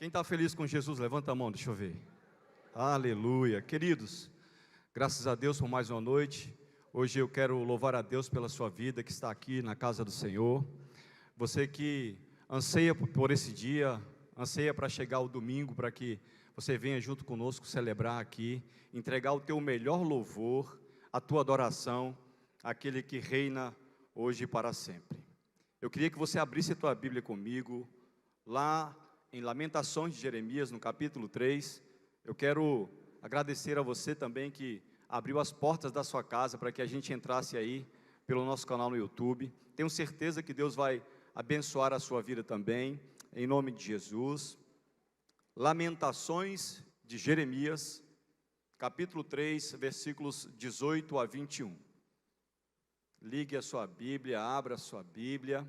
Quem está feliz com Jesus, levanta a mão, deixa eu ver. Aleluia. Queridos, graças a Deus por mais uma noite. Hoje eu quero louvar a Deus pela sua vida que está aqui na casa do Senhor. Você que anseia por esse dia, anseia para chegar o domingo, para que você venha junto conosco celebrar aqui, entregar o teu melhor louvor, a tua adoração, àquele que reina hoje e para sempre. Eu queria que você abrisse a tua Bíblia comigo, lá em Lamentações de Jeremias, no capítulo 3, eu quero agradecer a você também que abriu as portas da sua casa para que a gente entrasse aí pelo nosso canal no YouTube. Tenho certeza que Deus vai abençoar a sua vida também, em nome de Jesus. Lamentações de Jeremias, capítulo 3, versículos 18 a 21. Ligue a sua Bíblia, abra a sua Bíblia,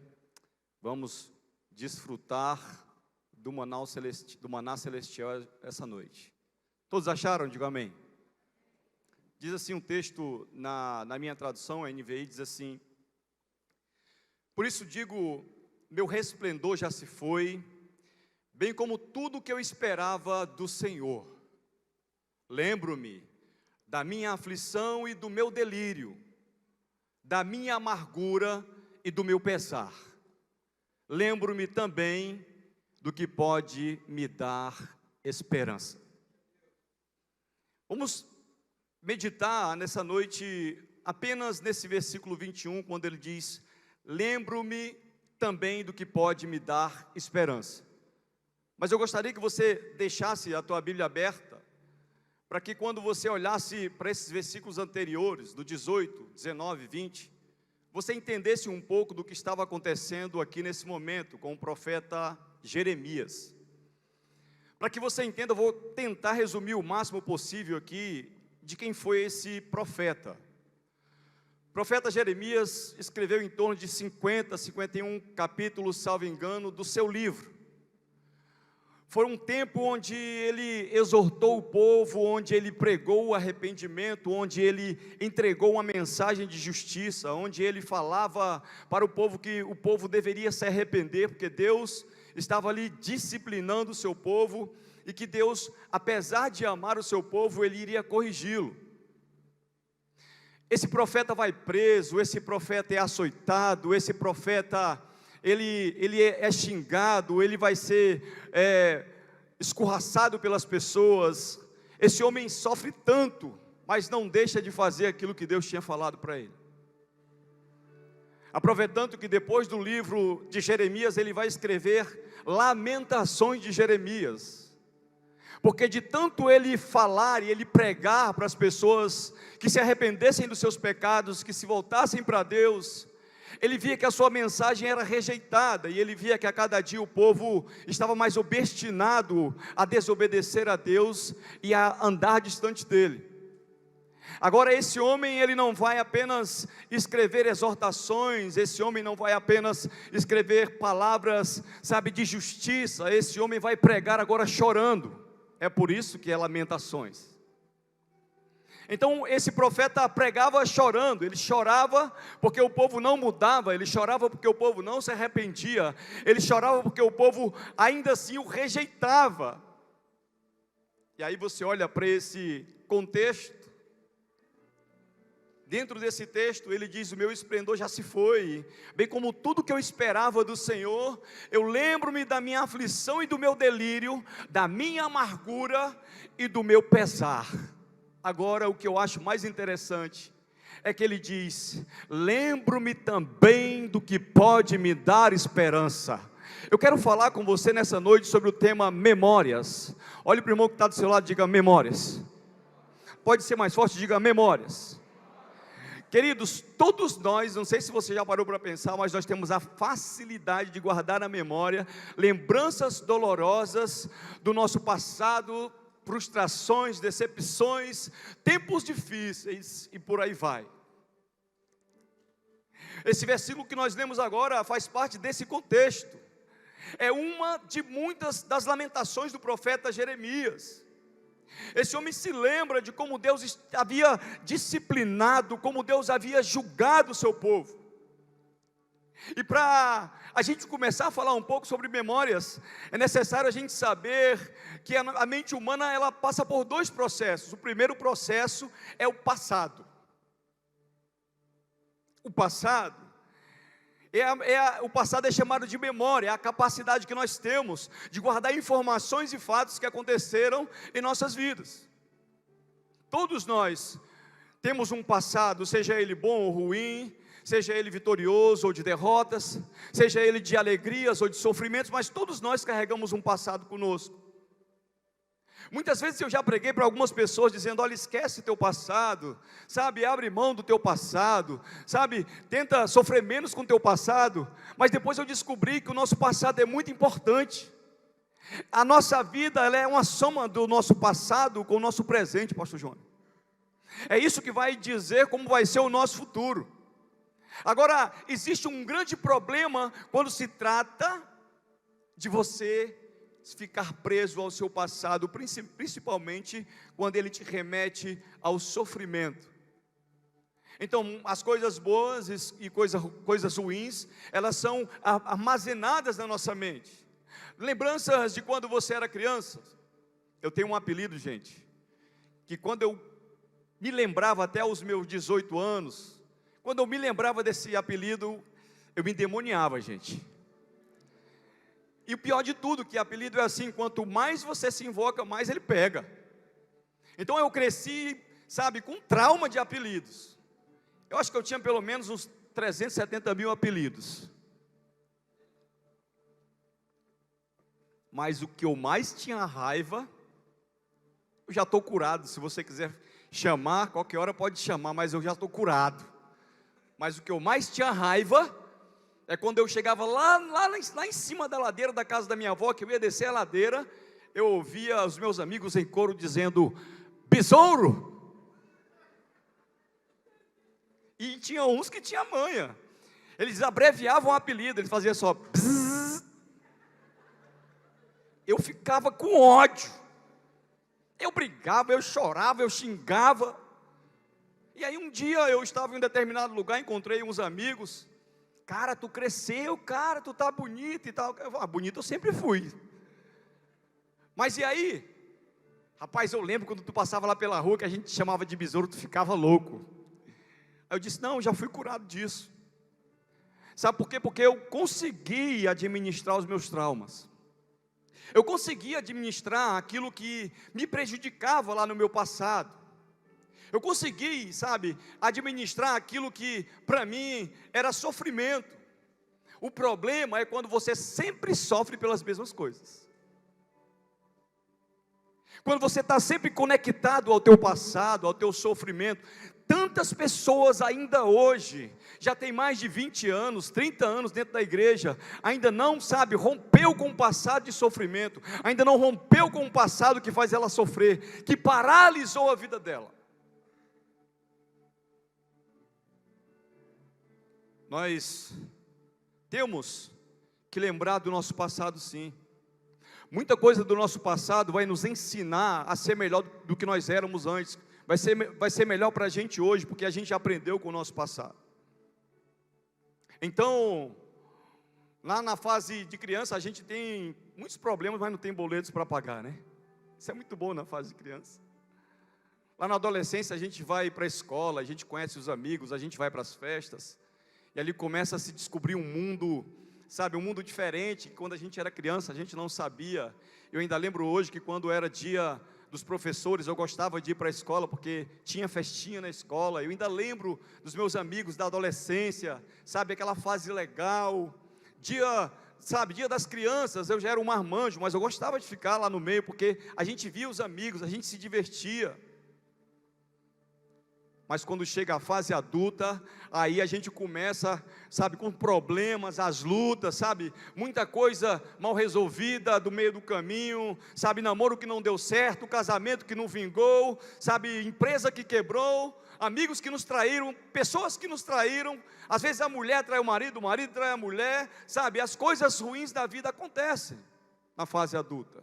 vamos desfrutar do maná celestial essa noite. Todos acharam? Diga amém. Diz assim um texto na minha tradução, a NVI, diz assim: por isso digo, meu resplendor já se foi, bem como tudo que eu esperava do Senhor. Lembro-me da minha aflição e do meu delírio, da minha amargura e do meu pesar. Lembro-me também do que pode me dar esperança. Vamos meditar nessa noite apenas nesse versículo 21, quando ele diz: lembro-me também do que pode me dar esperança. Mas eu gostaria que você deixasse a tua Bíblia aberta, para que quando você olhasse para esses versículos anteriores, do 18, 19, 20, você entendesse um pouco do que estava acontecendo aqui nesse momento com o profeta Jeremias. Para que você entenda, eu vou tentar resumir o máximo possível aqui de quem foi esse profeta. O profeta Jeremias escreveu em torno de 50, 51 capítulos, salvo engano, do seu livro. Foi um tempo onde ele exortou o povo, onde ele pregou o arrependimento, onde ele entregou uma mensagem de justiça, onde ele falava para o povo que o povo deveria se arrepender, porque Deus estava ali disciplinando o seu povo, e que Deus, apesar de amar o seu povo, ele iria corrigi-lo. Esse profeta vai preso, esse profeta é açoitado, esse profeta ele é xingado, ele vai ser escorraçado pelas pessoas. Esse homem sofre tanto, mas não deixa de fazer aquilo que Deus tinha falado para ele. Aproveitando que depois do livro de Jeremias, ele vai escrever Lamentações de Jeremias, porque de tanto ele falar e ele pregar para as pessoas que se arrependessem dos seus pecados, que se voltassem para Deus, ele via que a sua mensagem era rejeitada, e ele via que a cada dia o povo estava mais obstinado a desobedecer a Deus e a andar distante dele. Agora esse homem, ele não vai apenas escrever exortações, esse homem não vai apenas escrever palavras, de justiça, esse homem vai pregar agora chorando. É por isso que é Lamentações. Então esse profeta pregava chorando, ele chorava porque o povo não mudava, ele chorava porque o povo não se arrependia, ele chorava porque o povo ainda assim o rejeitava. E aí você olha para esse contexto, dentro desse texto ele diz: o meu esplendor já se foi, bem como tudo que eu esperava do Senhor. Eu lembro-me da minha aflição e do meu delírio, da minha amargura e do meu pesar. Agora o que eu acho mais interessante é que ele diz: lembro-me também do que pode me dar esperança. Eu quero falar com você nessa noite sobre o tema memórias. Olhe para o irmão que está do seu lado e diga: memórias. Pode ser mais forte, diga: memórias. Queridos, todos nós, não sei se você já parou para pensar, mas nós temos a facilidade de guardar na memória lembranças dolorosas do nosso passado, frustrações, decepções, tempos difíceis e por aí vai. Esse versículo que nós lemos agora faz parte desse contexto. É uma de muitas das lamentações do profeta Jeremias. Esse homem se lembra de como Deus havia disciplinado, como Deus havia julgado o seu povo. E para a gente começar a falar um pouco sobre memórias, é necessário a gente saber que a mente humana, ela passa por dois processos. O primeiro processo é o passado. O passado o passado é chamado de memória, é a capacidade que nós temos de guardar informações e fatos que aconteceram em nossas vidas. Todos nós temos um passado, seja ele bom ou ruim, seja ele vitorioso ou de derrotas, seja ele de alegrias ou de sofrimentos, mas todos nós carregamos um passado conosco. Muitas vezes eu já preguei para algumas pessoas dizendo: olha, esquece teu passado, sabe, abre mão do teu passado, sabe, tenta sofrer menos com o teu passado. Mas depois eu descobri que o nosso passado é muito importante. A nossa vida, ela é uma soma do nosso passado com o nosso presente, pastor João. É isso que vai dizer como vai ser o nosso futuro. Agora, existe um grande problema quando se trata de você ficar preso ao seu passado, principalmente quando ele te remete ao sofrimento. Então, as coisas boas e coisas ruins, elas são armazenadas na nossa mente. Lembranças de quando você era criança. Eu tenho um apelido, gente, que quando eu me lembrava até os meus 18 anos, quando eu me lembrava desse apelido, eu me endemoniava, gente. E o pior de tudo, que apelido é assim, quanto mais você se invoca, mais ele pega. Então eu cresci, sabe, com trauma de apelidos. Eu acho que eu tinha pelo menos uns 370 mil apelidos. Mas o que eu mais tinha raiva, eu já estou curado, se você quiser chamar, qualquer hora pode chamar, mas eu já estou curado. Mas o que eu mais tinha raiva é quando eu chegava lá em cima da ladeira da casa da minha avó, que eu ia descer a ladeira, eu ouvia os meus amigos em coro dizendo: besouro! E tinha uns que tinham manha, eles abreviavam o apelido, eles faziam só bzzz. Eu ficava com ódio, eu brigava, eu chorava, eu xingava. E aí um dia eu estava em um determinado lugar, encontrei uns amigos: cara, tu cresceu, cara, tu tá bonito e tal. Bonito eu sempre fui. Mas e aí? Rapaz, eu lembro quando tu passava lá pela rua, que a gente te chamava de besouro, tu ficava louco. Aí eu disse: não, já fui curado disso. Sabe por quê? Porque eu consegui administrar os meus traumas. Eu consegui administrar aquilo que me prejudicava lá no meu passado. Eu consegui, sabe, administrar aquilo que para mim era sofrimento. O problema é quando você sempre sofre pelas mesmas coisas. Quando você está sempre conectado ao teu passado, ao teu sofrimento. Tantas pessoas ainda hoje, já tem mais de 20 anos, 30 anos dentro da igreja, ainda não, sabe, rompeu com o passado de sofrimento, ainda não rompeu com o passado que faz ela sofrer, que paralisou a vida dela. Nós temos que lembrar do nosso passado, sim. Muita coisa do nosso passado vai nos ensinar a ser melhor do que nós éramos antes. Vai ser melhor para a gente hoje, porque a gente aprendeu com o nosso passado. Então, lá na fase de criança, a gente tem muitos problemas, mas não tem boletos para pagar, né? Isso é muito bom na fase de criança. Lá na adolescência, a gente vai para a escola, a gente conhece os amigos, a gente vai para as festas. E ali começa a se descobrir um mundo, sabe, um mundo diferente, que quando a gente era criança a gente não sabia. Eu ainda lembro hoje que quando era dia dos professores, eu gostava de ir para a escola, porque tinha festinha na escola. Eu ainda lembro dos meus amigos da adolescência, sabe, aquela fase legal, dia das crianças, eu já era um marmanjo, mas eu gostava de ficar lá no meio, porque a gente via os amigos, a gente se divertia. Mas quando chega a fase adulta, aí a gente começa, sabe, com problemas, as lutas, sabe, muita coisa mal resolvida do meio do caminho, sabe, namoro que não deu certo, casamento que não vingou, sabe, empresa que quebrou, amigos que nos traíram, pessoas que nos traíram, às vezes a mulher trai o marido trai a mulher, sabe, as coisas ruins da vida acontecem na fase adulta.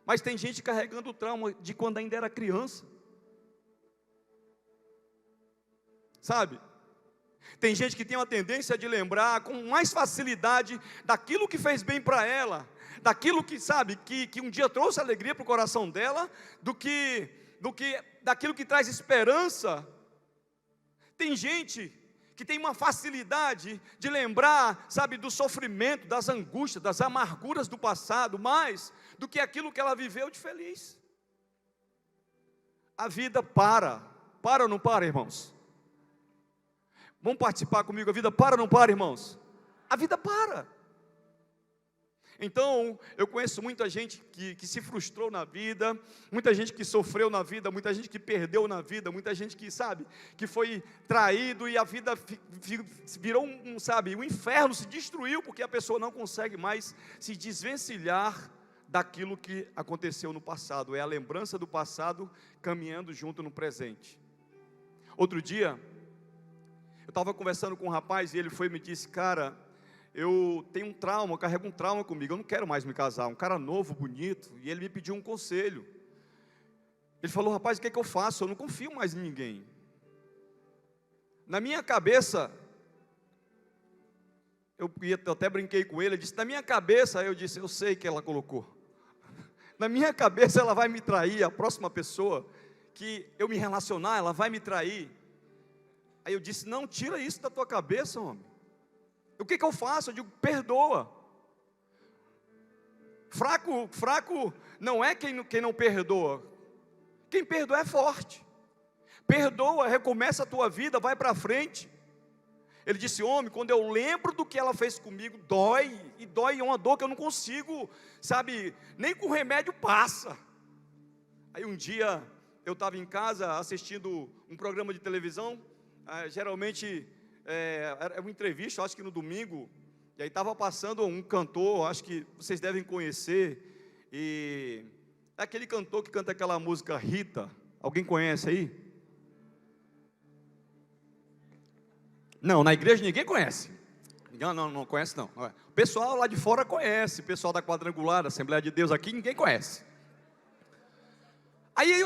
Mas tem gente carregando o trauma de quando ainda era criança. Sabe, Tem gente que tem uma tendência de lembrar com mais facilidade daquilo que fez bem para ela, daquilo que, sabe, que um dia trouxe alegria para o coração dela, do que daquilo que traz esperança. Tem gente que tem uma facilidade de lembrar, sabe, do sofrimento, das angústias, das amarguras do passado, mais do que aquilo que ela viveu de feliz. A vida para ou não para, irmãos? Vamos participar comigo, a vida para ou não para, irmãos? A vida para. Então, eu conheço muita gente que se frustrou na vida, muita gente que sofreu na vida, muita gente que perdeu na vida, muita gente que, sabe, que foi traído e a vida virou sabe, um inferno, se destruiu, porque a pessoa não consegue mais se desvencilhar daquilo que aconteceu no passado. É a lembrança do passado caminhando junto no presente. Outro dia, eu estava conversando com um rapaz e ele foi e me disse: cara, eu tenho um trauma, eu carrego um trauma comigo, eu não quero mais me casar. Um cara novo, bonito, e ele me pediu um conselho. Ele falou: rapaz, o que é que eu faço? Eu não confio mais em ninguém. Na minha cabeça, eu até brinquei com ele, ele disse: na minha cabeça, eu disse, eu sei que ela colocou. Na minha cabeça ela vai me trair, a próxima pessoa que eu me relacionar, ela vai me trair. Aí eu disse: não, tira isso da tua cabeça, homem. O que eu faço? Eu digo: perdoa. Fraco não é quem não perdoa. Quem perdoa é forte. Perdoa, recomeça a tua vida, vai para frente. Ele disse: homem, quando eu lembro do que ela fez comigo, dói. E dói, é uma dor que eu não consigo, sabe, nem com remédio passa. Aí um dia, eu estava em casa assistindo um programa de televisão, geralmente era uma entrevista, acho que no domingo, e aí estava passando um cantor, acho que vocês devem conhecer, e é aquele cantor que canta aquela música Rita. Alguém conhece aí? Não, na igreja ninguém conhece. Não conhece não. O pessoal lá de fora conhece, o pessoal da Quadrangular, da Assembleia de Deus aqui, ninguém conhece. Aí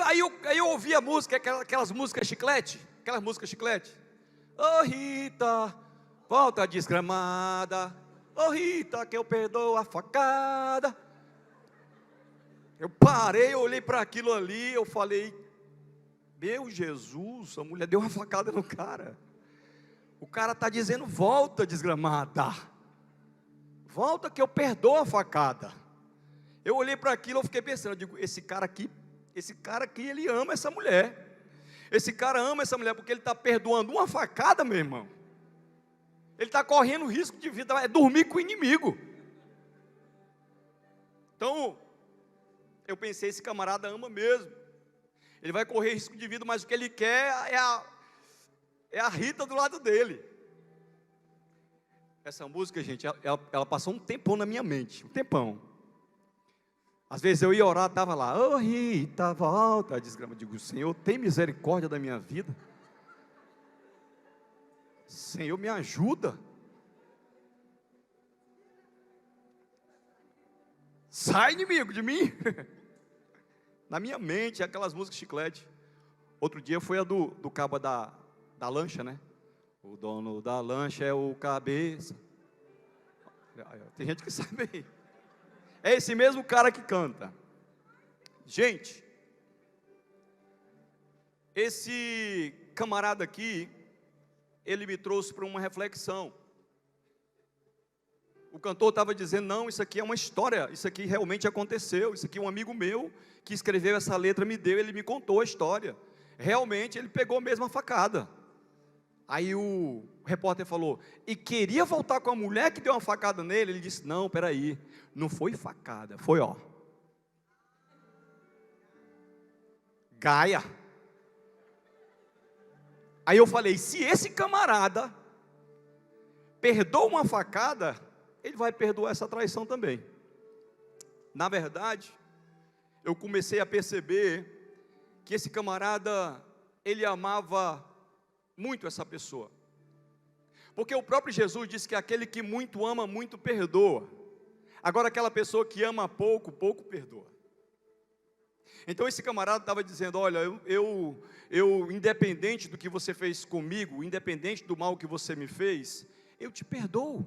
eu ouvi a música, aquelas músicas chiclete, Ô Rita, volta desgramada, ô Rita, que eu perdoo a facada. Eu parei, eu olhei para aquilo ali, eu falei: meu Jesus, a mulher deu uma facada no cara. O cara está dizendo: volta desgramada, volta que eu perdoo a facada. Eu olhei para aquilo, eu fiquei pensando, eu digo: esse cara aqui, ele ama essa mulher. Esse cara ama essa mulher porque ele está perdoando uma facada, meu irmão. Ele está correndo risco de vida, é dormir com o inimigo. Então, eu pensei: esse camarada ama mesmo. Ele vai correr risco de vida, mas o que ele quer é a Rita do lado dele. Essa música, gente, ela passou um tempão na minha mente, um tempão. Às vezes eu ia orar, estava lá: ô Rita, volta desgrama. Eu digo: Senhor, tem misericórdia da minha vida. Senhor, me ajuda. Sai, inimigo, de mim. Na minha mente, aquelas músicas chiclete. Outro dia foi a do cabo da lancha, né? O dono da lancha é o cabeça. Tem gente que sabe aí. É esse mesmo cara que canta. Gente, esse camarada aqui, ele me trouxe para uma reflexão. O cantor estava dizendo: não, isso aqui é uma história, isso aqui realmente aconteceu, isso aqui um amigo meu que escreveu essa letra me deu, ele me contou a história. Realmente ele pegou mesmo a facada. Aí o repórter falou: e queria voltar com a mulher que deu uma facada nele? Ele disse: não, peraí, não foi facada, foi gaia. Aí eu falei: se esse camarada perdoa uma facada, ele vai perdoar essa traição também. Na verdade, eu comecei a perceber que esse camarada, ele amava muito essa pessoa, porque o próprio Jesus disse que aquele que muito ama, muito perdoa. Agora, aquela pessoa que ama pouco, pouco perdoa. Então esse camarada estava dizendo: olha, independente do que você fez comigo, independente do mal que você me fez, eu te perdoo.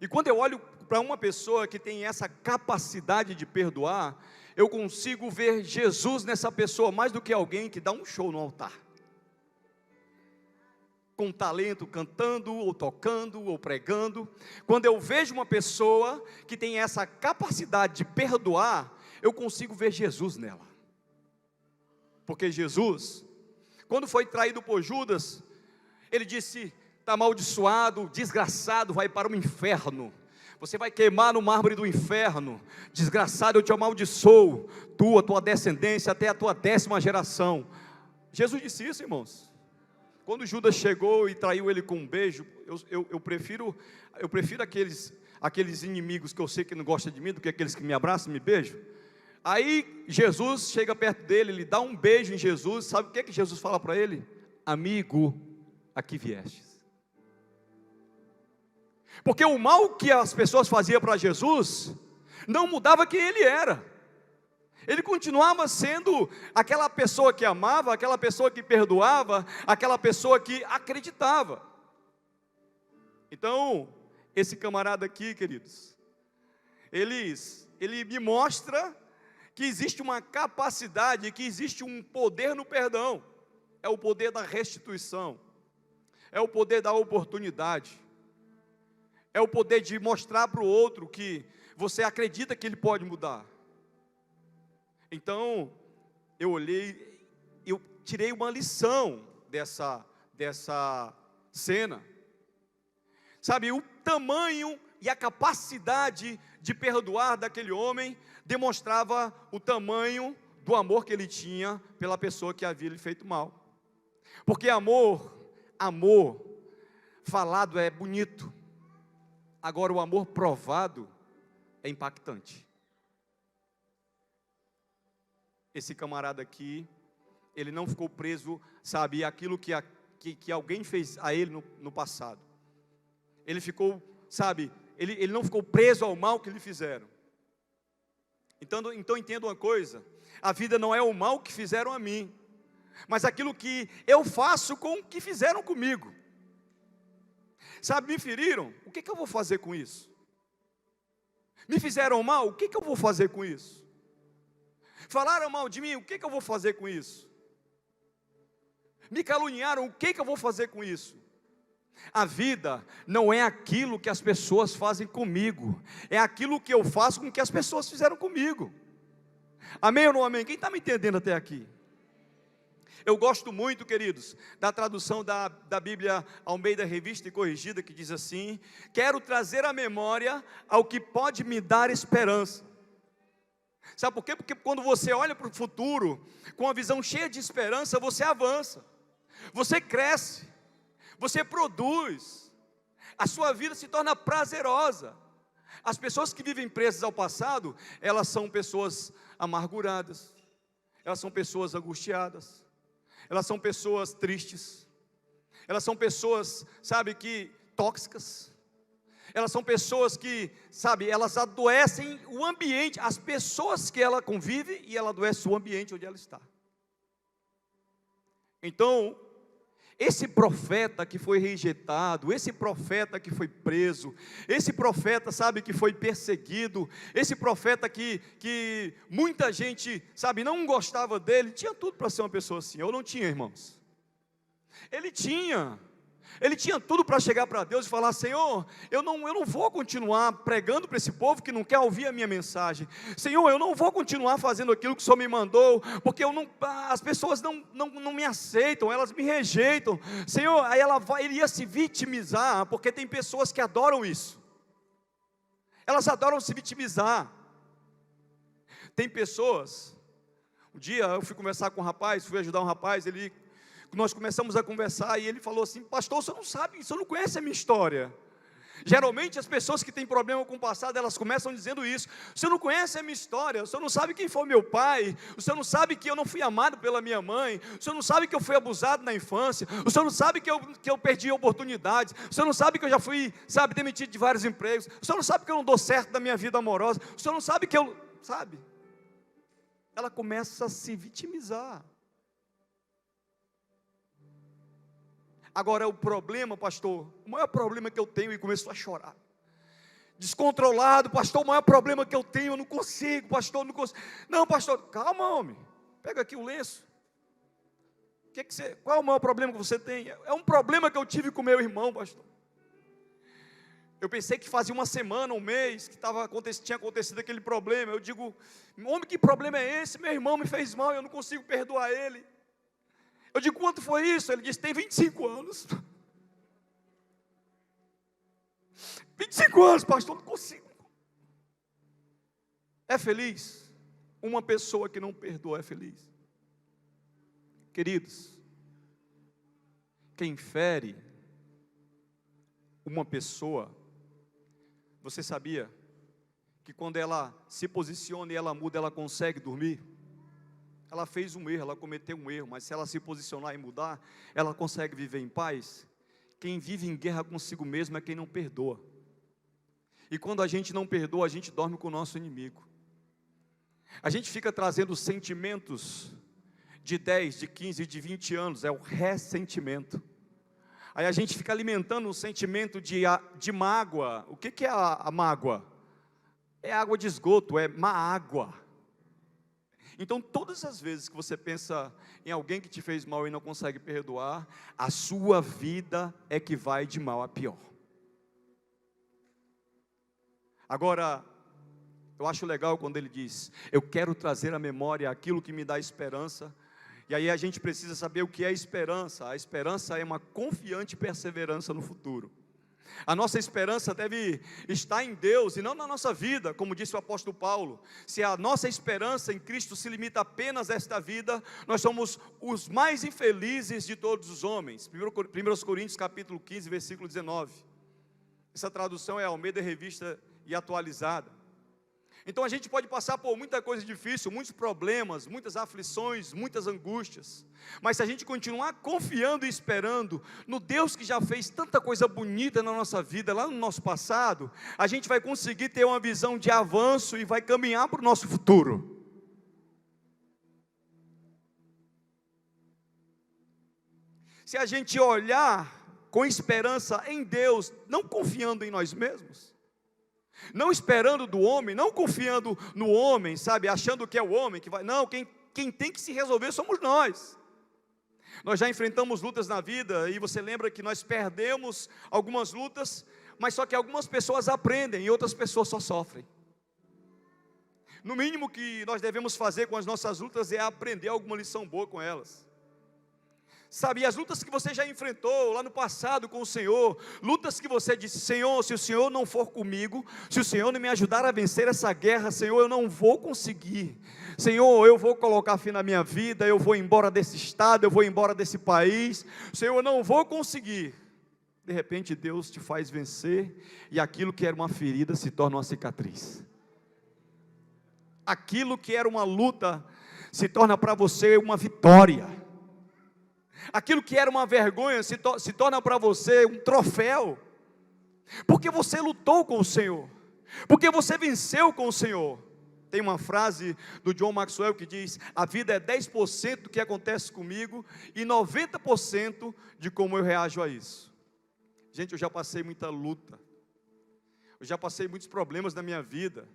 E quando eu olho para uma pessoa que tem essa capacidade de perdoar, eu consigo ver Jesus nessa pessoa, mais do que alguém que dá um show no altar, com talento, cantando, ou tocando, ou pregando. Quando eu vejo uma pessoa que tem essa capacidade de perdoar, eu consigo ver Jesus nela. Porque Jesus, quando foi traído por Judas, ele disse: está amaldiçoado, desgraçado, vai para o inferno, você vai queimar no mármore do inferno, desgraçado, eu te amaldiçoo, tu, a tua descendência, até a tua 10ª geração. Jesus disse isso, irmãos. Quando Judas chegou e traiu ele com um beijo, eu prefiro aqueles inimigos que eu sei que não gostam de mim, do que aqueles que me abraçam e me beijam. Aí Jesus chega perto dele, ele dá um beijo em Jesus. Sabe o que Jesus fala para ele? Amigo, aqui viestes. Porque o mal que as pessoas faziam para Jesus não mudava quem ele era. Ele continuava sendo aquela pessoa que amava, aquela pessoa que perdoava, aquela pessoa que acreditava. Então, esse camarada aqui, queridos, ele me mostra que existe uma capacidade, que existe um poder no perdão. É o poder da restituição, é o poder da oportunidade, é o poder de mostrar para o outro que você acredita que ele pode mudar. Então, eu olhei, eu tirei uma lição dessa cena. Sabe, o tamanho e a capacidade de perdoar daquele homem demonstrava o tamanho do amor que ele tinha pela pessoa que havia lhe feito mal. Porque amor falado é bonito. Agora o amor provado é impactante. Esse camarada aqui, ele não ficou preso, sabe, aquilo que alguém fez a ele no passado. Ele ficou, sabe, ele não ficou preso ao mal que lhe fizeram. Então entenda uma coisa: a vida não é o mal que fizeram a mim, mas aquilo que eu faço com o que fizeram comigo. Sabe, me feriram, o que eu vou fazer com isso? Me fizeram mal, o que eu vou fazer com isso? Falaram mal de mim, o que eu vou fazer com isso? Me caluniaram, o que eu vou fazer com isso? A vida não é aquilo que as pessoas fazem comigo, é aquilo que eu faço com que as pessoas fizeram comigo. Amém ou não amém? Quem está me entendendo até aqui? Eu gosto muito, queridos, da tradução da Bíblia Almeida Revista e Corrigida, que diz assim: quero trazer à memória ao que pode me dar esperança. Sabe por quê? Porque quando você olha para o futuro, com uma visão cheia de esperança, você avança, você cresce, você produz, a sua vida se torna prazerosa. As pessoas que vivem presas ao passado, elas são pessoas amarguradas, elas são pessoas angustiadas, elas são pessoas tristes, elas são pessoas, sabe, que tóxicas, elas são pessoas que, sabe, elas adoecem o ambiente, as pessoas que ela convive, e ela adoece o ambiente onde ela está. Então, esse profeta que foi rejeitado, esse profeta que foi preso, esse profeta, sabe, que foi perseguido, esse profeta que muita gente, sabe, não gostava dele, tinha tudo para ser uma pessoa assim. Eu não tinha, irmãos. Ele tinha tudo para chegar para Deus e falar: Senhor, eu não vou continuar pregando para esse povo que não quer ouvir a minha mensagem. Senhor, eu não vou continuar fazendo aquilo que o Senhor me mandou, porque as pessoas não me aceitam, elas me rejeitam. Senhor, aí ele ia se vitimizar, porque tem pessoas que adoram isso. Elas adoram se vitimizar. Tem pessoas, um dia eu fui conversar com um rapaz, fui ajudar um rapaz, nós começamos a conversar e ele falou assim: pastor, você não sabe, você não conhece a minha história. Geralmente as pessoas que têm problema com o passado, elas começam dizendo isso: você não conhece a minha história, você não sabe quem foi meu pai, você não sabe que eu não fui amado pela minha mãe, você não sabe que eu fui abusado na infância, você não sabe que eu perdi oportunidades, você não sabe que eu já fui, sabe, demitido de vários empregos, você não sabe que eu não dou certo na minha vida amorosa, você não sabe que eu, sabe, ela começa a se vitimizar. Agora o problema, pastor, o maior problema que eu tenho, e começou a chorar. Descontrolado, pastor, o maior problema que eu tenho, eu não consigo, pastor, não consigo. Não, pastor, calma, homem. Pega aqui o lenço. Qual é o maior problema que você tem? É um problema que eu tive com meu irmão, pastor. Eu pensei que fazia uma semana, um mês, que tinha acontecido aquele problema. Eu digo, homem, que problema é esse? Meu irmão me fez mal, eu não consigo perdoar ele. Eu digo, quanto foi isso? Ele disse, tem 25 anos. 25 anos, pastor, não consigo. É feliz? Uma pessoa que não perdoa é feliz. Queridos, quem fere uma pessoa, você sabia que quando ela se posiciona e ela muda, ela consegue dormir? Ela fez um erro, ela cometeu um erro, mas se ela se posicionar e mudar, ela consegue viver em paz? Quem vive em guerra consigo mesmo é quem não perdoa. E quando a gente não perdoa, a gente dorme com o nosso inimigo. A gente fica trazendo sentimentos de 10, de 15, de 20 anos, é o ressentimento. Aí a gente fica alimentando um sentimento de mágoa. O que é a mágoa? É água de esgoto, é má água. Então todas as vezes que você pensa em alguém que te fez mal e não consegue perdoar, a sua vida é que vai de mal a pior. Agora, eu acho legal quando ele diz, eu quero trazer à memória aquilo que me dá esperança. E aí a gente precisa saber o que é esperança. A esperança é uma confiante perseverança no futuro. A nossa esperança deve estar em Deus e não na nossa vida, como disse o apóstolo Paulo. Se a nossa esperança em Cristo se limita apenas a esta vida, nós somos os mais infelizes de todos os homens. 1 Coríntios capítulo 15, versículo 19. Essa tradução é Almeida Revista e Atualizada. Então a gente pode passar por muita coisa difícil, muitos problemas, muitas aflições, muitas angústias, mas se a gente continuar confiando e esperando no Deus que já fez tanta coisa bonita na nossa vida, lá no nosso passado, a gente vai conseguir ter uma visão de avanço e vai caminhar para o nosso futuro. Se a gente olhar com esperança em Deus, não confiando em nós mesmos, não esperando do homem, não confiando no homem, sabe, achando que é o homem que vai, não, quem tem que se resolver somos nós. Nós já enfrentamos lutas na vida, e você lembra que nós perdemos algumas lutas, mas só que algumas pessoas aprendem, e outras pessoas só sofrem. No mínimo que nós devemos fazer com as nossas lutas, é aprender alguma lição boa com elas. Sabe, as lutas que você já enfrentou lá no passado com o Senhor, lutas que você disse, Senhor, se o Senhor não for comigo, se o Senhor não me ajudar a vencer essa guerra, Senhor, eu não vou conseguir. Senhor, eu vou colocar fim na minha vida, eu vou embora desse estado, eu vou embora desse país, Senhor, eu não vou conseguir. De repente Deus te faz vencer, e aquilo que era uma ferida se torna uma cicatriz. Aquilo que era uma luta se torna para você uma vitória. Aquilo que era uma vergonha se torna para você um troféu, porque você lutou com o Senhor, porque você venceu com o Senhor. Tem uma frase do John Maxwell que diz, a vida é 10% do que acontece comigo, e 90% de como eu reajo a isso. Gente, eu já passei muita luta, eu já passei muitos problemas na minha vida,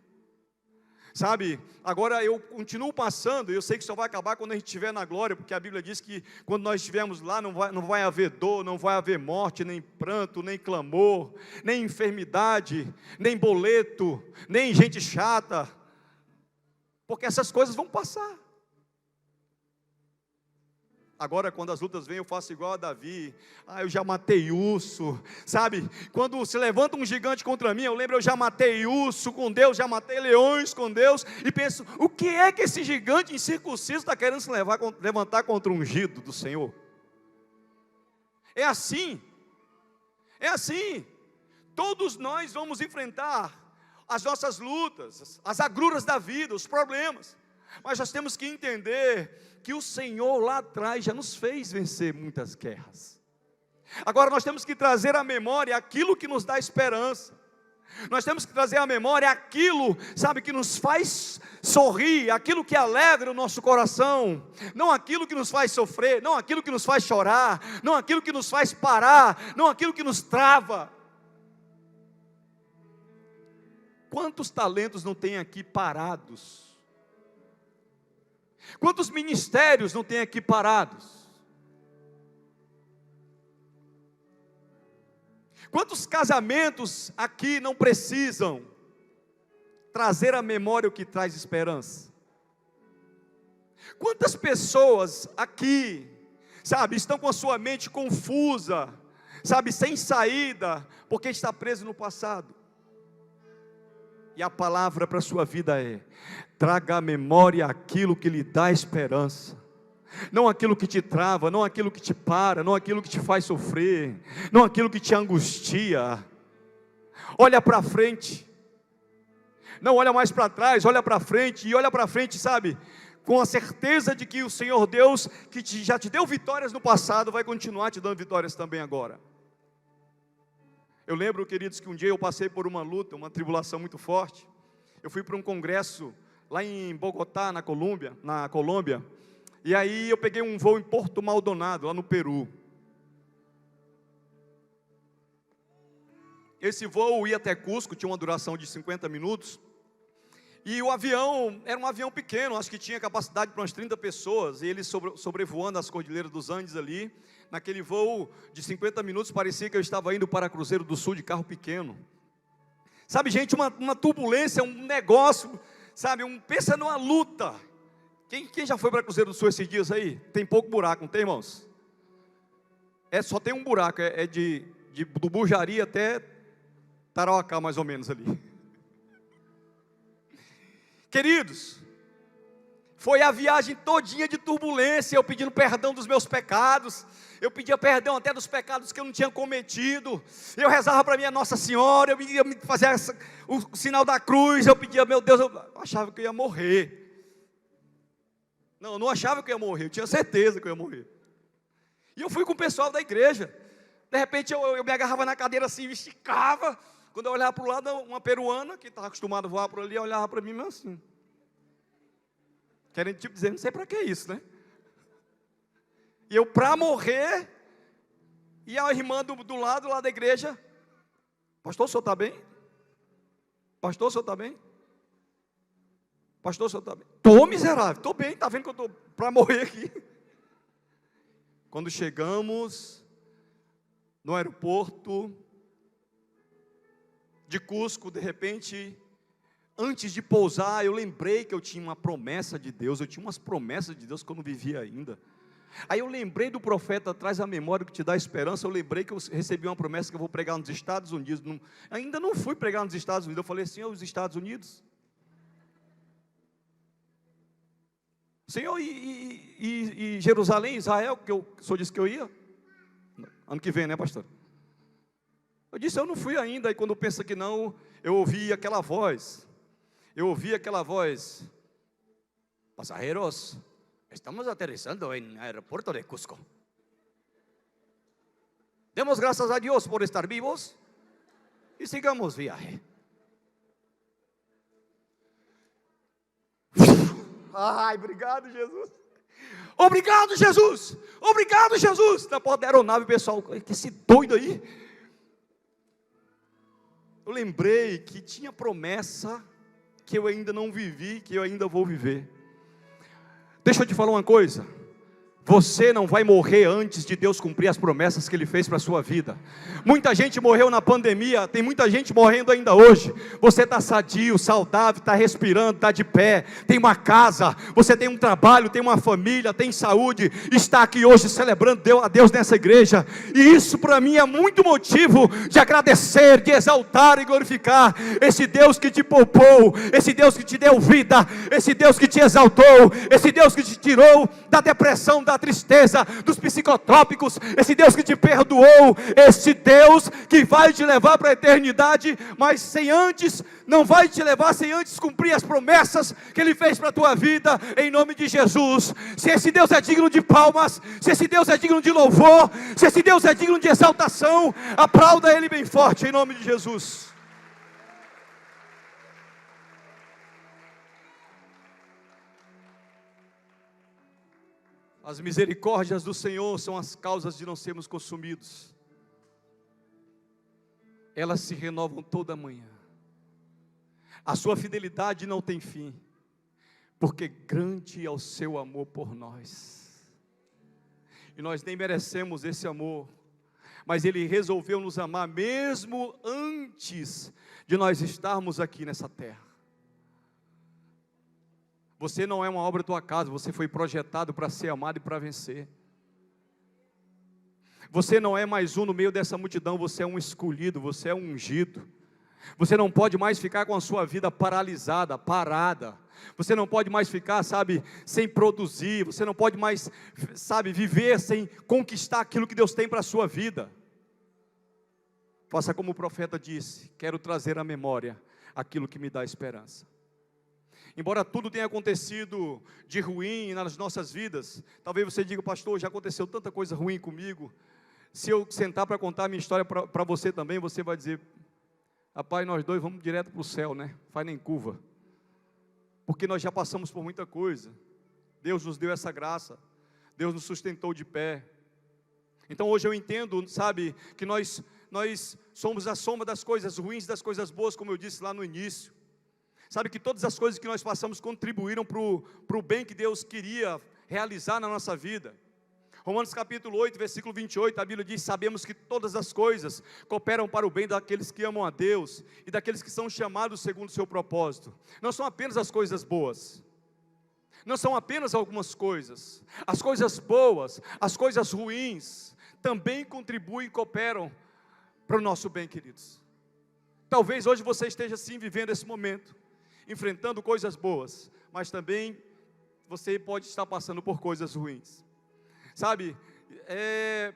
sabe, agora eu continuo passando, e eu sei que só vai acabar quando a gente estiver na glória, porque a Bíblia diz que quando nós estivermos lá, não vai haver dor, não vai haver morte, nem pranto, nem clamor, nem enfermidade, nem boleto, nem gente chata, porque essas coisas vão passar. Agora quando as lutas vêm, eu faço igual a Davi, eu já matei urso, sabe, quando se levanta um gigante contra mim, eu lembro, eu já matei urso com Deus, já matei leões com Deus, e penso, o que é que esse gigante incircunciso está querendo se levantar contra o ungido do Senhor? É assim, todos nós vamos enfrentar as nossas lutas, as agruras da vida, os problemas, mas nós temos que entender que o Senhor lá atrás já nos fez vencer muitas guerras. Agora nós temos que trazer à memória aquilo que nos dá esperança. Nós temos que trazer à memória aquilo, sabe, que nos faz sorrir, aquilo que alegra o nosso coração, não aquilo que nos faz sofrer, não aquilo que nos faz chorar, não aquilo que nos faz parar, não aquilo que nos trava. Quantos talentos não tem aqui parados? Quantos ministérios não tem aqui parados? Quantos casamentos aqui não precisam trazer à memória o que traz esperança? Quantas pessoas aqui, sabe, estão com a sua mente confusa, sabe, sem saída, porque está preso no passado? E a palavra para a sua vida é: traga à memória aquilo que lhe dá esperança. Não aquilo que te trava, não aquilo que te para, não aquilo que te faz sofrer, não aquilo que te angustia. Olha para frente, não olha mais para trás, olha para frente, e olha para frente, sabe, com a certeza de que o Senhor Deus, que já te deu vitórias no passado, vai continuar te dando vitórias também agora. Eu lembro, queridos, que um dia eu passei por uma luta, uma tribulação muito forte. Eu fui para um congresso lá em Bogotá, na Colômbia, e aí eu peguei um voo em Porto Maldonado, lá no Peru. Esse voo ia até Cusco, tinha uma duração de 50 minutos, e o avião era um avião pequeno, acho que tinha capacidade para umas 30 pessoas, e ele sobrevoando as cordilheiras dos Andes ali. Naquele voo de 50 minutos, parecia que eu estava indo para Cruzeiro do Sul de carro pequeno. Sabe, gente, uma turbulência, um negócio, sabe, pensa numa luta. Quem já foi para Cruzeiro do Sul esses dias aí? Tem pouco buraco, não tem, irmãos? Só tem um buraco, do Bujari até Tarauacá, mais ou menos ali. Queridos, foi a viagem todinha de turbulência, eu pedindo perdão dos meus pecados, eu pedia perdão até dos pecados que eu não tinha cometido, eu rezava para minha Nossa Senhora, eu ia fazer o sinal da cruz, eu pedia, meu Deus, eu achava que eu ia morrer. Não, eu não achava que eu ia morrer, eu tinha certeza que eu ia morrer. E eu fui com o pessoal da igreja, de repente eu me agarrava na cadeira assim, me esticava, quando eu olhava para o lado, uma peruana, que estava acostumada a voar por ali, olhava para mim mesmo assim, querendo tipo dizer, não sei para que isso, né? E eu para morrer, e a irmã do lado lá da igreja, pastor, o senhor está bem? Pastor, o senhor está bem? Pastor, o senhor está bem? Estou miserável, estou bem, está vendo que eu estou para morrer aqui. Quando chegamos no aeroporto de Cusco, de repente, antes de pousar, eu lembrei que eu tinha uma promessa de Deus, eu tinha umas promessas de Deus que eu não vivia ainda. Aí eu lembrei do profeta, traz a memória que te dá esperança, eu lembrei que eu recebi uma promessa que eu vou pregar nos Estados Unidos, ainda não fui pregar nos Estados Unidos, eu falei, Senhor, os Estados Unidos? Senhor, e Jerusalém, Israel, que o senhor disse que eu ia? Ano que vem, né, pastor? Eu disse, eu não fui ainda, e quando pensa que não, eu ouvi aquela voz, pasajeros, estamos aterrissando em aeropuerto de Cusco. Demos graças a Deus por estar vivos, e sigamos viagem. Ai, obrigado, Jesus. Obrigado, Jesus. Obrigado, Jesus. Na porta da aeronave, pessoal, que esse doido aí. Eu lembrei que tinha promessa que eu ainda não vivi, que eu ainda vou viver. Deixa eu te falar uma coisa. Você não vai morrer antes de Deus cumprir as promessas que Ele fez para a sua vida. Muita gente morreu na pandemia, tem muita gente morrendo ainda hoje. Você está sadio, saudável, está respirando, está de pé, tem uma casa, você tem um trabalho, tem uma família, tem saúde, está aqui hoje celebrando a Deus nessa igreja. E isso para mim é muito motivo de agradecer, de exaltar e glorificar esse Deus que te poupou, esse Deus que te deu vida, esse Deus que te exaltou, esse Deus que te tirou da depressão, da tristeza, dos psicotrópicos, esse Deus que te perdoou, esse Deus que vai te levar para a eternidade, mas não vai te levar sem antes cumprir as promessas que Ele fez para a tua vida, em nome de Jesus. Se esse Deus é digno de palmas, se esse Deus é digno de louvor, se esse Deus é digno de exaltação, aplauda Ele bem forte, em nome de Jesus. As misericórdias do Senhor são as causas de não sermos consumidos. Elas se renovam toda manhã. A sua fidelidade não tem fim, porque grande é o seu amor por nós. E nós nem merecemos esse amor, mas Ele resolveu nos amar mesmo antes de nós estarmos aqui nessa terra. Você não é uma obra da tua casa, você foi projetado para ser amado e para vencer. Você não é mais um no meio dessa multidão, você é um escolhido, você é um ungido. Você não pode mais ficar com a sua vida paralisada, parada. Você não pode mais ficar, sem produzir. Você não pode mais, viver sem conquistar aquilo que Deus tem para a sua vida. Faça como o profeta disse: quero trazer à memória aquilo que me dá esperança. Embora tudo tenha acontecido de ruim nas nossas vidas, talvez você diga: pastor, já aconteceu tanta coisa ruim comigo. Se eu sentar para contar a minha história para você também, você vai dizer: rapaz, nós dois vamos direto para o céu, né? Faz nem curva. Porque nós já passamos por muita coisa. Deus nos deu essa graça. Deus nos sustentou de pé. Então hoje eu entendo, que nós somos a soma das coisas ruins e das coisas boas, como eu disse lá no início. Que todas as coisas que nós passamos contribuíram para o bem que Deus queria realizar na nossa vida. Romanos capítulo 8, versículo 28, a Bíblia diz: sabemos que todas as coisas cooperam para o bem daqueles que amam a Deus e daqueles que são chamados segundo o seu propósito. Não são apenas as coisas boas, não são apenas algumas coisas. As coisas boas, as coisas ruins, também contribuem e cooperam para o nosso bem, queridos. Talvez hoje você esteja sim vivendo esse momento, enfrentando coisas boas, mas também você pode estar passando por coisas ruins.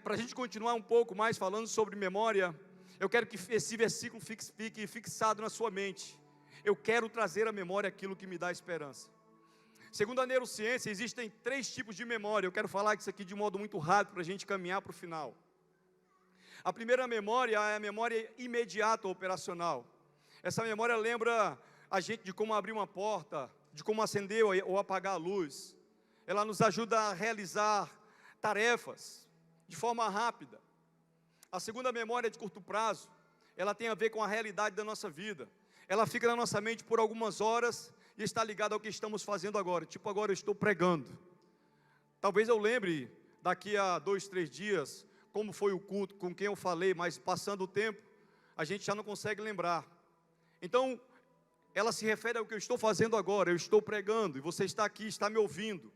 Para a gente continuar um pouco mais falando sobre memória, eu quero que esse versículo fique fixado na sua mente. Eu quero trazer à memória aquilo que me dá esperança. Segundo a neurociência, existem 3 tipos de memória. Eu quero falar isso aqui de modo muito rápido para a gente caminhar para o final. A primeira memória é a memória imediata operacional. Essa memória lembra a gente de como abrir uma porta, de como acender ou apagar a luz. Ela nos ajuda a realizar tarefas de forma rápida. A segunda memória é de curto prazo. Ela tem a ver com a realidade da nossa vida. Ela fica na nossa mente por algumas horas e está ligada ao que estamos fazendo agora. Tipo, agora eu estou pregando. Talvez eu lembre daqui a 2, 3 dias como foi o culto, com quem eu falei, mas passando o tempo, a gente já não consegue lembrar. Então, ela se refere ao que eu estou fazendo agora. Eu estou pregando e você está aqui, está me ouvindo.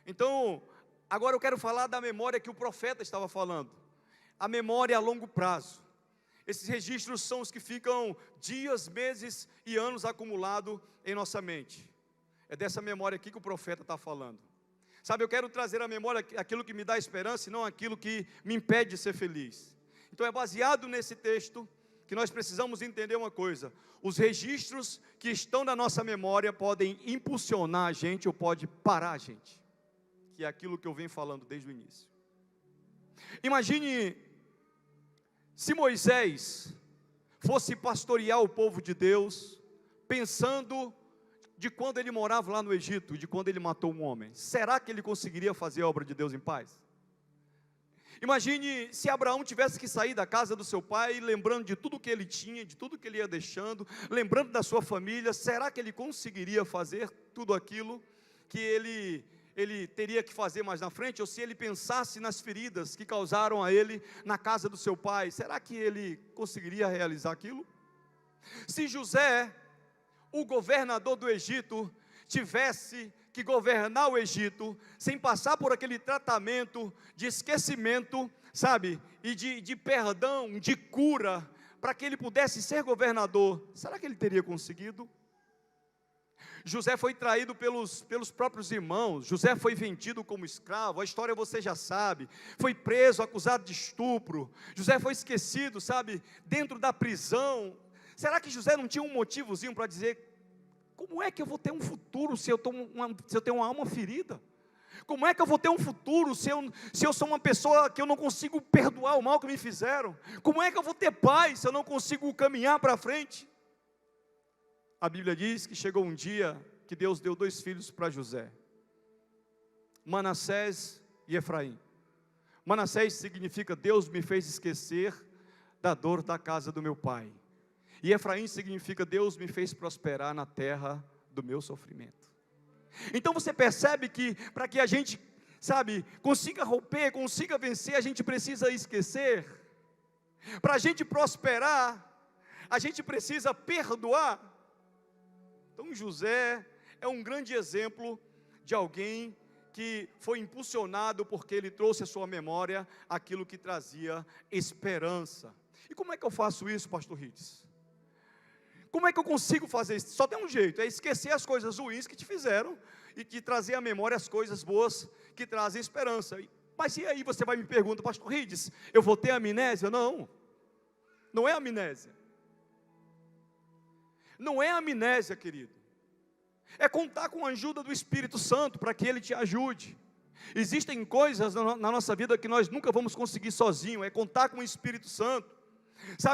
Então, agora eu quero falar da memória que o profeta estava falando. A memória a longo prazo. Esses registros são os que ficam dias, meses e anos acumulados em nossa mente. É dessa memória aqui que o profeta está falando. Eu quero trazer à memória aquilo que me dá esperança e não aquilo que me impede de ser feliz. Então é baseado nesse texto que nós precisamos entender uma coisa: os registros que estão na nossa memória podem impulsionar a gente ou pode parar a gente, que é aquilo que eu venho falando desde o início. Imagine se Moisés fosse pastorear o povo de Deus, pensando de quando ele morava lá no Egito, de quando ele matou um homem. Será que ele conseguiria fazer a obra de Deus em paz? Imagine se Abraão tivesse que sair da casa do seu pai, lembrando de tudo que ele tinha, de tudo que ele ia deixando, lembrando da sua família. Será que ele conseguiria fazer tudo aquilo que ele teria que fazer mais na frente? Ou se ele pensasse nas feridas que causaram a ele na casa do seu pai, será que ele conseguiria realizar aquilo? Se José, o governador do Egito, tivesse que governar o Egito, sem passar por aquele tratamento de esquecimento, e de perdão, de cura, para que ele pudesse ser governador, será que ele teria conseguido? José foi traído pelos próprios irmãos. José foi vendido como escravo, a história você já sabe. Foi preso, acusado de estupro. José foi esquecido, dentro da prisão. Será que José não tinha um motivozinho para dizer: como é que eu vou ter um futuro se eu tenho uma alma ferida? Como é que eu vou ter um futuro se eu sou uma pessoa que eu não consigo perdoar o mal que me fizeram? Como é que eu vou ter paz se eu não consigo caminhar para frente? A Bíblia diz que chegou um dia que Deus deu 2 filhos para José. Manassés e Efraim. Manassés significa Deus me fez esquecer da dor da casa do meu pai. E Efraim significa Deus me fez prosperar na terra do meu sofrimento. Então você percebe que para que a gente, consiga romper, consiga vencer, a gente precisa esquecer. Para a gente prosperar, a gente precisa perdoar. Então José é um grande exemplo de alguém que foi impulsionado porque ele trouxe à sua memória aquilo que trazia esperança. E como é que eu faço isso, pastor Ritz? Como é que eu consigo fazer isso? Só tem um jeito, é esquecer as coisas ruins que te fizeram e te trazer à memória as coisas boas que trazem esperança. Mas e aí você vai me perguntar, pastor Ritz, eu vou ter amnésia? Não, não é amnésia. Não é amnésia, querido. É contar com a ajuda do Espírito Santo para que Ele te ajude. Existem coisas na nossa vida que nós nunca vamos conseguir sozinho, é contar com o Espírito Santo.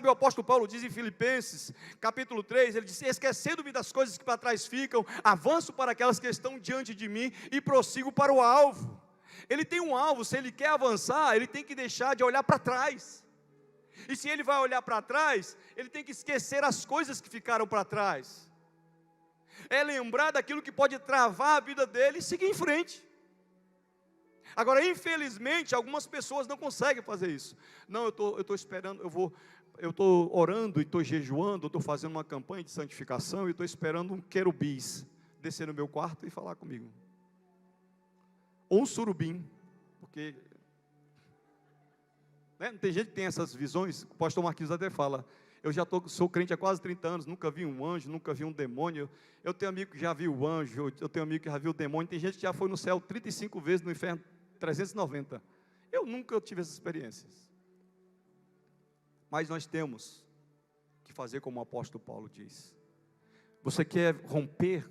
O apóstolo Paulo diz em Filipenses, capítulo 3, ele diz: esquecendo-me das coisas que para trás ficam, avanço para aquelas que estão diante de mim e prossigo para o alvo. Ele tem um alvo, se ele quer avançar, ele tem que deixar de olhar para trás. E se ele vai olhar para trás, ele tem que esquecer as coisas que ficaram para trás. É lembrar daquilo que pode travar a vida dele e seguir em frente. Agora, infelizmente, algumas pessoas não conseguem fazer isso. Não, eu estou esperando, eu estou orando e estou jejuando, estou fazendo uma campanha de santificação e estou esperando um querubins descer no meu quarto e falar comigo. Ou um surubim, porque tem gente que tem essas visões. O pastor Marquinhos até fala: eu já sou crente há quase 30 anos, nunca vi um anjo, nunca vi um demônio. Eu tenho amigo que já viu o anjo, eu tenho amigo que já viu o demônio. Tem gente que já foi no céu 35 vezes, no inferno 390. Eu nunca tive essas experiências. Mas nós temos que fazer como o apóstolo Paulo diz. Você quer romper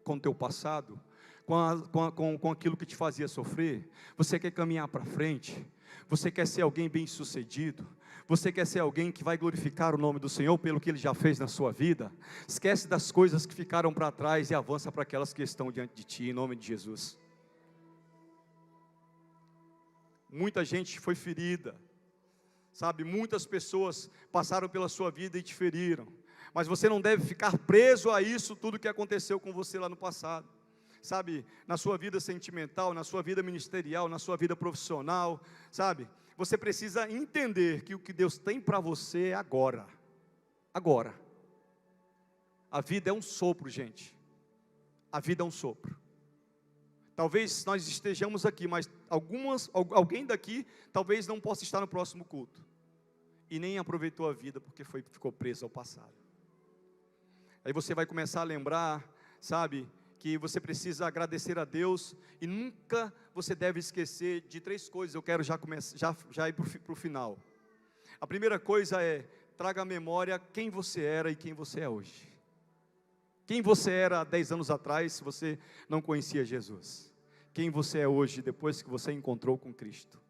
com o teu passado, com aquilo que te fazia sofrer? Você quer caminhar para frente? Você quer ser alguém bem sucedido? Você quer ser alguém que vai glorificar o nome do Senhor pelo que Ele já fez na sua vida? Esquece das coisas que ficaram para trás e avança para aquelas que estão diante de ti, em nome de Jesus. Muita gente foi ferida, muitas pessoas passaram pela sua vida e te feriram, mas você não deve ficar preso a isso tudo que aconteceu com você lá no passado. Na sua vida sentimental, na sua vida ministerial, na sua vida profissional, você precisa entender que o que Deus tem para você é agora. Agora. A vida é um sopro, gente. A vida é um sopro. Talvez nós estejamos aqui, mas alguém daqui talvez não possa estar no próximo culto. E nem aproveitou a vida porque ficou preso ao passado. Aí você vai começar a lembrar, que você precisa agradecer a Deus, e nunca você deve esquecer de 3 coisas. Eu quero já ir para o final. A primeira coisa é: traga à memória quem você era e quem você é hoje. Quem você era há 10 anos atrás, se você não conhecia Jesus. Quem você é hoje, depois que você encontrou com Cristo.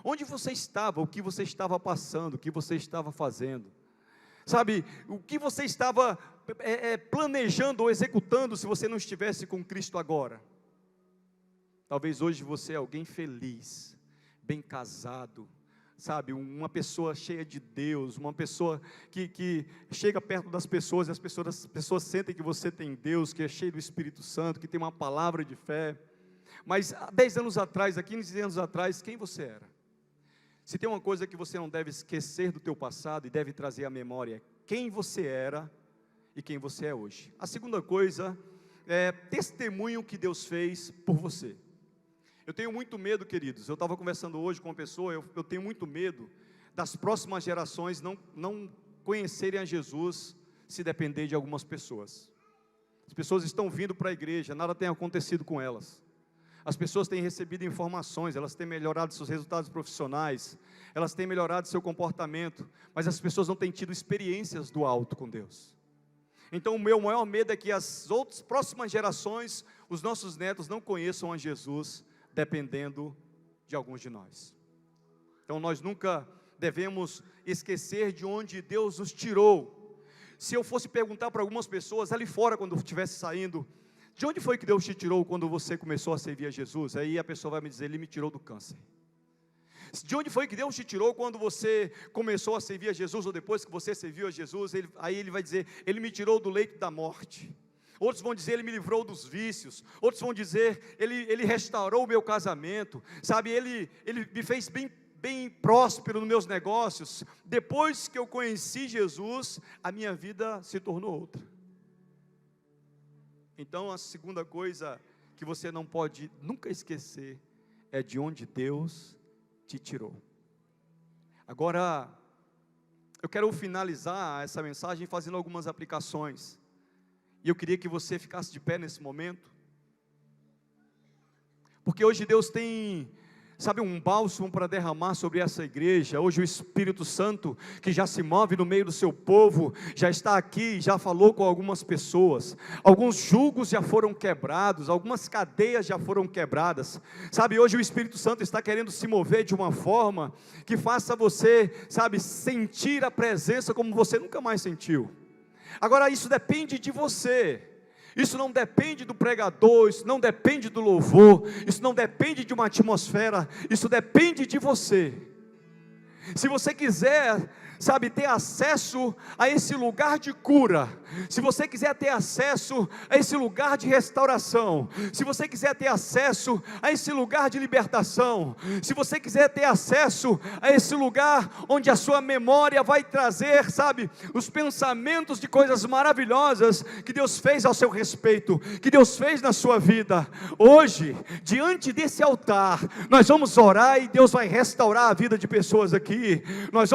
Onde você estava, o que você estava passando, o que você estava fazendo. O que você estava planejando ou executando se você não estivesse com Cristo agora. Talvez hoje você é alguém feliz, bem casado, uma pessoa cheia de Deus, uma pessoa que chega perto das pessoas e as pessoas sentem que você tem Deus, que é cheio do Espírito Santo, que tem uma palavra de fé. Mas há 10 anos atrás, há 15 anos atrás, quem você era? Se tem uma coisa que você não deve esquecer do teu passado e deve trazer à memória, quem você era e quem você é hoje. A segunda coisa é testemunho que Deus fez por você. Eu tenho muito medo, queridos, eu estava conversando hoje com uma pessoa, eu tenho muito medo das próximas gerações não conhecerem a Jesus se depender de algumas pessoas. As pessoas estão vindo para a igreja, nada tem acontecido com elas. As pessoas têm recebido informações, elas têm melhorado seus resultados profissionais, elas têm melhorado seu comportamento, mas as pessoas não têm tido experiências do alto com Deus. Então o meu maior medo é que as outras próximas gerações, os nossos netos não conheçam a Jesus, dependendo de alguns de nós. Então nós nunca devemos esquecer de onde Deus nos tirou. Se eu fosse perguntar para algumas pessoas ali fora, quando eu estivesse saindo, De onde foi que Deus te tirou quando você começou a servir a Jesus? Aí a pessoa vai me dizer, Ele me tirou do câncer. De onde foi que Deus te tirou quando você começou a servir a Jesus, ou depois que você serviu a Jesus? Aí Ele vai dizer, Ele me tirou do leito da morte. Outros vão dizer, Ele me livrou dos vícios. Outros vão dizer, Ele restaurou o meu casamento, sabe, Ele me fez bem próspero nos meus negócios. Depois que eu conheci Jesus, a minha vida se tornou outra. Então a segunda coisa que você não pode nunca esquecer, é de onde Deus te tirou. Agora, eu quero finalizar essa mensagem fazendo algumas aplicações, e eu queria que você ficasse de pé nesse momento, porque hoje Deus tem, sabe, um bálsamo para derramar sobre essa igreja. Hoje o Espírito Santo, que já se move no meio do seu povo, já está aqui, já falou com algumas pessoas. Alguns julgos já foram quebrados, algumas cadeias já foram quebradas, sabe, hoje o Espírito Santo está querendo se mover de uma forma, que faça você, sabe, sentir a presença como você nunca mais sentiu. Agora isso depende de você. Isso não depende do pregador, isso não depende do louvor, isso não depende de uma atmosfera, isso depende de você. Se você quiser, sabe, ter acesso a esse lugar de cura, se você quiser ter acesso a esse lugar de restauração, se você quiser ter acesso a esse lugar de libertação, se você quiser ter acesso a esse lugar onde a sua memória vai trazer, sabe, os pensamentos de coisas maravilhosas que Deus fez ao seu respeito, que Deus fez na sua vida, hoje, diante desse altar, nós vamos orar e Deus vai restaurar a vida de pessoas aqui. Nós vamos